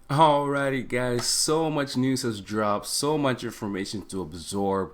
Alrighty, guys, so much news has dropped, so much information to absorb.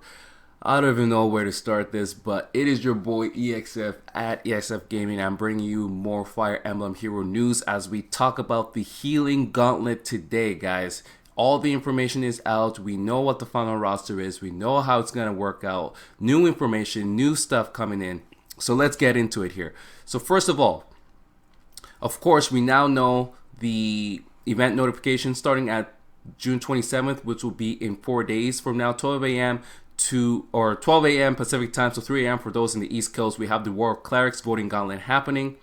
I don't even know where to start this, but it is your boy EXF at EXFGaming. I'm bringing you more Fire Emblem Hero news as we talk about the Healing Gauntlet today, guys. All the information is out. We know what the final roster is. We know how it's going to work out. New information, new stuff coming in. So let's get into it here. So first of course, we now know the event notification starting at June 27th, which will be in 4 days from now, 12 a.m. to 12 a.m. Pacific time, so 3 a.m. for those in the East Coast. We have the War of Clerics voting gauntlet happening.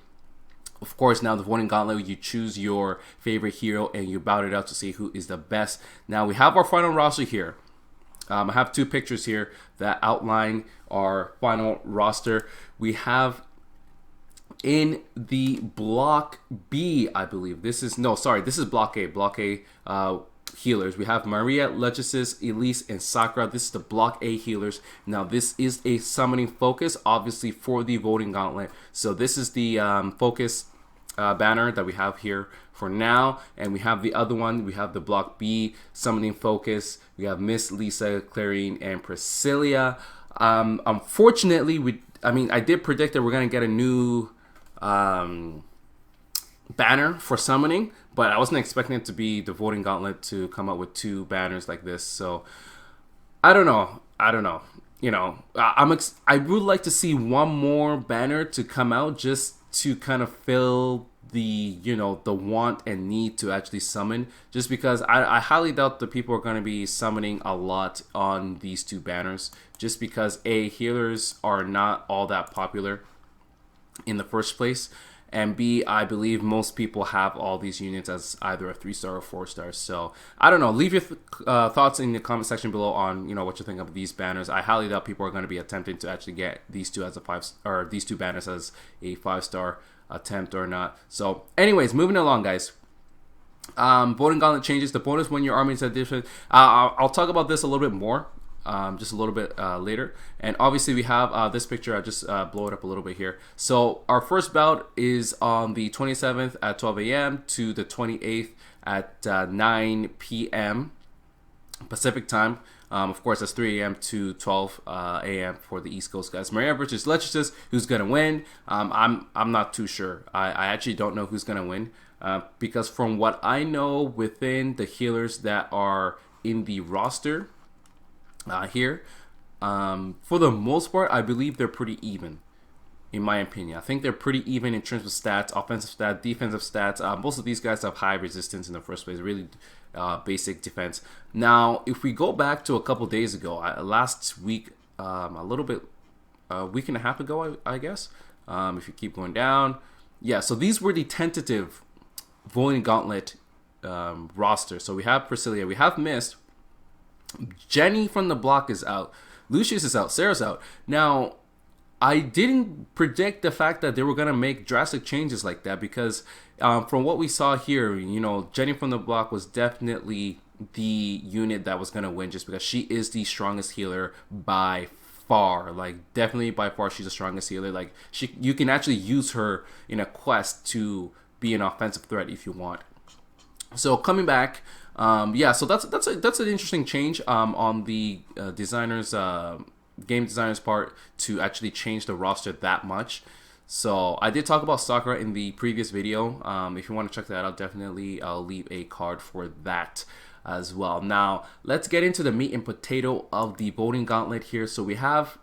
Of course, now the voting gauntlet, you choose your favorite hero and you bout it out to see who is the best. Now we have our final roster here. I have two pictures here that outline our final roster. We have in the block B, I believe this is block A. Block A healers. We have Maria, Lechesis, Elise, and Sakura. This is the block A healers. Now this is a summoning focus, obviously for the voting gauntlet. So this is the focus banner that we have here for now, and we have the other one. We have the block B summoning focus. We have Miss, Lisa, Clarine, and Priscilla. Unfortunately, I did predict that we're gonna get a new banner for summoning, but I wasn't expecting it to be the voting gauntlet to come up with two banners like this. So I don't know. You know, I would like to see one more banner to come out just to kind of fill the the want and need to actually summon, just because I highly doubt that people are going to be summoning a lot on these two banners, just because healers are not all that popular in the first place, and B, I believe most people have all these units as either a 3-star or 4-star. So I don't know. Leave your thoughts in the comment section below on what you think of these banners. I highly doubt people are going to be attempting to actually get these two as these two banners as a 5-star attempt or not. So anyways, moving along, guys. Voting gauntlet changes. The bonus when your army is at different. I'll talk about this a little bit more. Just a little bit later. And obviously we have this picture. I just blow it up a little bit here. So our first bout is on the 27th at 12 a.m. to the 28th at 9 p.m. Pacific time. Of course, that's 3 a.m. to 12 a.m. for the East Coast guys. Maria versus Lechesis. Who's gonna win? I'm not too sure. I actually don't know who's gonna win because from what I know within the healers that are in the roster here, for the most part, I believe they're pretty even, in my opinion. I think they're pretty even in terms of stats, offensive stats, defensive stats. Most of these guys have high resistance in the first place, really basic defense. Now, if we go back to a couple days ago, last week, a week and a half ago, I guess, if you keep going down, yeah, so these were the tentative voting gauntlet roster. So we have Priscilla, we have Mist, Jenny from the block is out, Lucius is out, Sarah's out. Now, I didn't predict the fact that they were going to make drastic changes like that because from what we saw here, Jenny from the block was definitely the unit that was going to win just because she is the strongest healer by far. Like, definitely by far, she's the strongest healer. Like, you can actually use her in a quest to be an offensive threat if you want. So coming back, so that's an interesting change on the game designer's part to actually change the roster that much. So I did talk about Sakura in the previous video. If you want to check that out, definitely I'll leave a card for that as well. Now let's get into the meat and potato of the voting gauntlet here. So we have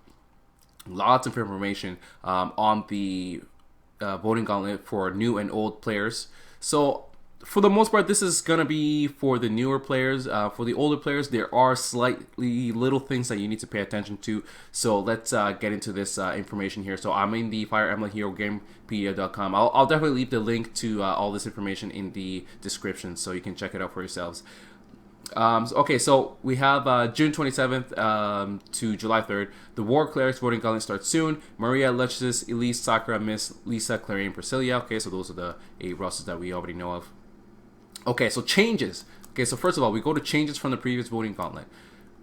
lots of information on the voting gauntlet for new and old players. So for the most part, this is going to be for the newer players. For the older players, there are slightly little things that you need to pay attention to. So let's get into this information here. So I'm in the Fire Emblem Hero Gamepedia.com. I'll definitely leave the link to all this information in the description so you can check it out for yourselves. Okay, so we have June 27th to July 3rd. The War Clerics voting gauntlet starts soon. Maria, Lechesis, Elise, Sakura, Miss, Lisa, Clarine, Priscilla. Okay, so those are the 8 rosters that we already know of. Okay, so changes. Okay, so first of all, we go to changes from the previous voting gauntlet.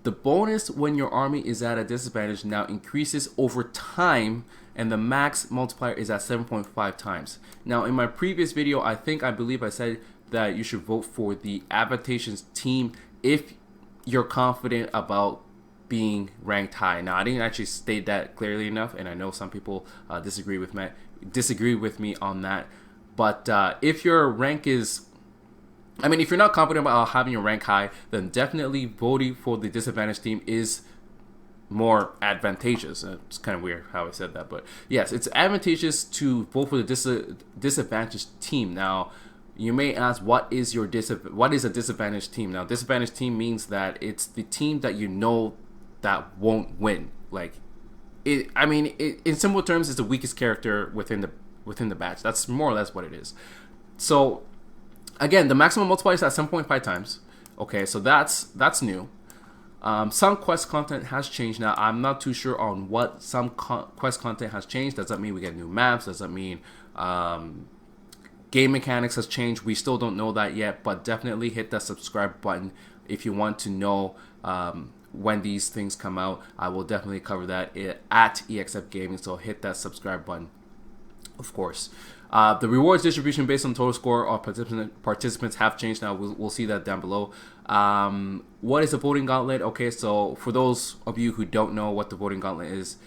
The bonus when your army is at a disadvantage now increases over time, and the max multiplier is at 7.5 times. Now, in my previous video, I believe I said that you should vote for the advantageous team if you're confident about being ranked high. Now, I didn't actually state that clearly enough, and I know some people disagree with me on that. But if your rank is, if you're not confident about having your rank high, then definitely voting for the disadvantaged team is more advantageous. It's kind of weird how I said that, but yes, it's advantageous to vote for the disadvantaged team. Now, you may ask, what is a disadvantaged team? Now, disadvantaged team means that it's the team that you know that won't win. In simple terms, it's the weakest character within the batch. That's more or less what it is. So, again, the maximum multiplier is at 7.5 times. Okay, so that's new. Some quest content has changed. Now, I'm not too sure on what some quest content has changed. Does that mean we get new maps? Does that mean game mechanics has changed? We still don't know that yet, but definitely hit that subscribe button if you want to know when these things come out. I will definitely cover that at EXFGaming, so hit that subscribe button, of course. The rewards distribution based on total score of participants have changed. Now we'll see that down below. What is the voting gauntlet? Okay, so for those of you who don't know what the voting gauntlet is,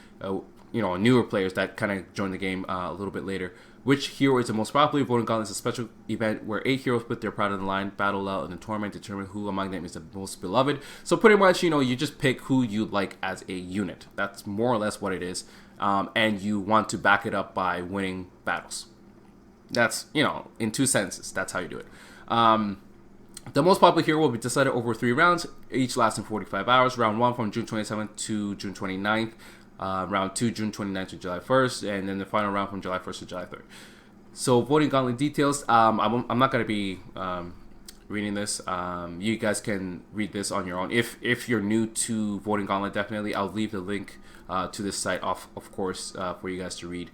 newer players that kind of join the game a little bit later, which hero is the most popular? Voting gauntlet is a special event where 8 heroes put their pride on the line, battle out in the tournament, determine who among them is the most beloved. So pretty much, you just pick who you like as a unit. That's more or less what it is, and you want to back it up by winning battles. That's, in 2 sentences, that's how you do it. The most popular hero will be decided over 3 rounds, each lasting 45 hours. Round 1 from June 27th to June 29th. Round 2, June 29th to July 1st. And then the final round from July 1st to July 3rd. So, voting gauntlet details. I'm not going to be reading this. You guys can read this on your own. If you're new to voting gauntlet, definitely, I'll leave the link to this site, of course, for you guys to read.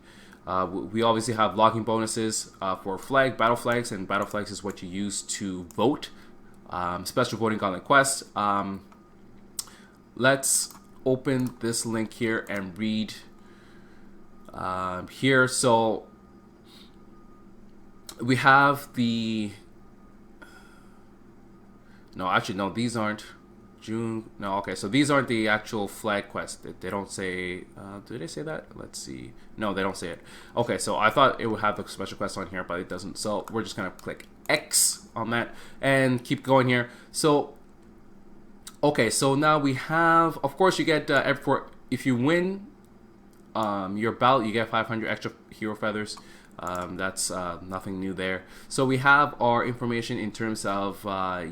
We obviously have logging bonuses for battle flags, and battle flags is what you use to vote. Special voting gauntlet quests. Let's open this link here and read here. So we have the... No, these aren't. June. No, okay. So these aren't the actual flag quests. They don't say. Do they say that? Let's see. No, they don't say it. Okay, so I thought it would have the special quest on here, but it doesn't. So we're just gonna click X on that and keep going here. So, okay. So now we have. Of course, you get if you win your bout, you get 500 extra hero feathers. That's nothing new there. So we have our information in terms of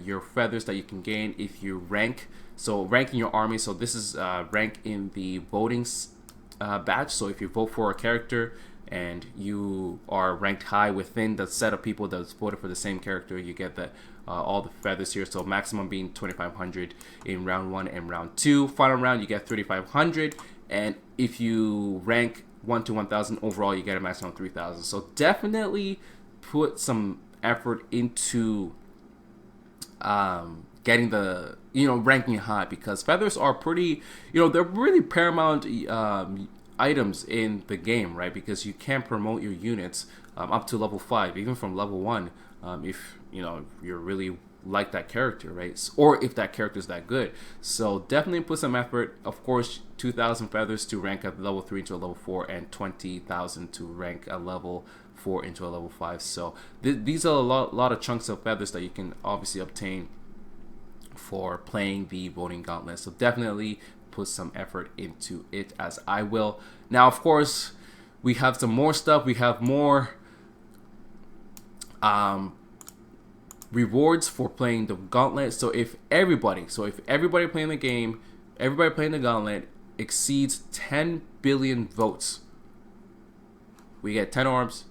your feathers that you can gain if you rank. So rank in your army. So this is rank in the voting batch. So if you vote for a character and you are ranked high within the set of people that's voted for the same character, you get all the feathers here. So maximum being 2,500 in round 1 and round 2. Final round you get 3,500, and if you rank 1 to 1,000 overall, you get a maximum of 3,000. So definitely put some effort into getting the ranking high, because feathers are pretty, they're really paramount items in the game, right? Because you can promote your units up to level 5, even from level 1, if you're really like that character, right? Or if that character is that good. So definitely put some effort. Of course, 2,000 feathers to rank at level 3 into a level 4, and 20,000 to rank a level 4 into a level 5. So these are a lot of chunks of feathers that you can obviously obtain for playing the voting gauntlet. So definitely put some effort into it, as I will. Now, of course, we have some more stuff. We have more rewards for playing the gauntlet. So if everybody playing the game, everybody playing the gauntlet exceeds 10 billion votes, we get 10 orbs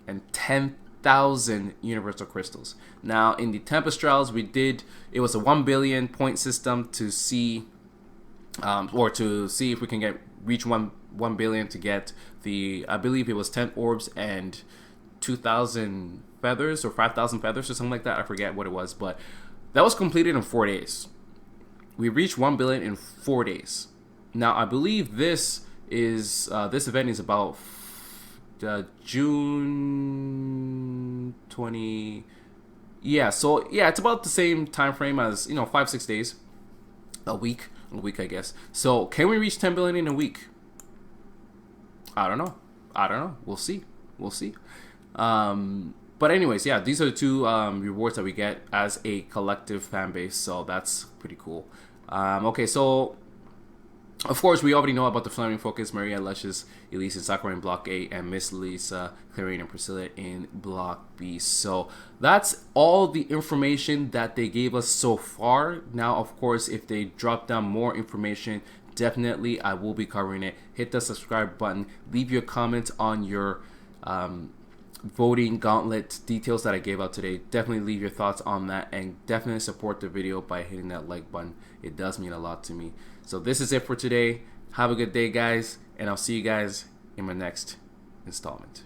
and 10,000 universal crystals. Now in the Tempest trials, it was a 1 billion point system to see if we can reach 1 billion to get I believe it was 10 orbs and 2,000 feathers or 5,000 feathers or something like that. I forget what it was, but that was completed in 4 days. We reached 1 billion in 4 days. Now I believe this event is about June 20. Yeah, so yeah, it's about the same time frame as 5-6 days, a week I guess. So can we reach 10 billion in a week? I don't know. We'll see. But anyways, yeah, these are the two rewards that we get as a collective fan base, so that's pretty cool. Okay, so of course we already know about the Flaming Focus, Maria, Luscious, Elise, and Sakura in Block A, and Miss Lisa, Clarine, and Priscilla in Block B. So that's all the information that they gave us so far. Now, of course, if they drop down more information, definitely I will be covering it. Hit the subscribe button. Leave your comments on your voting gauntlet details that I gave out today. Definitely leave your thoughts on that, and definitely support the video by hitting that like button. It does mean a lot to me. So this is it for today. Have a good day, guys, and I'll see you guys in my next installment.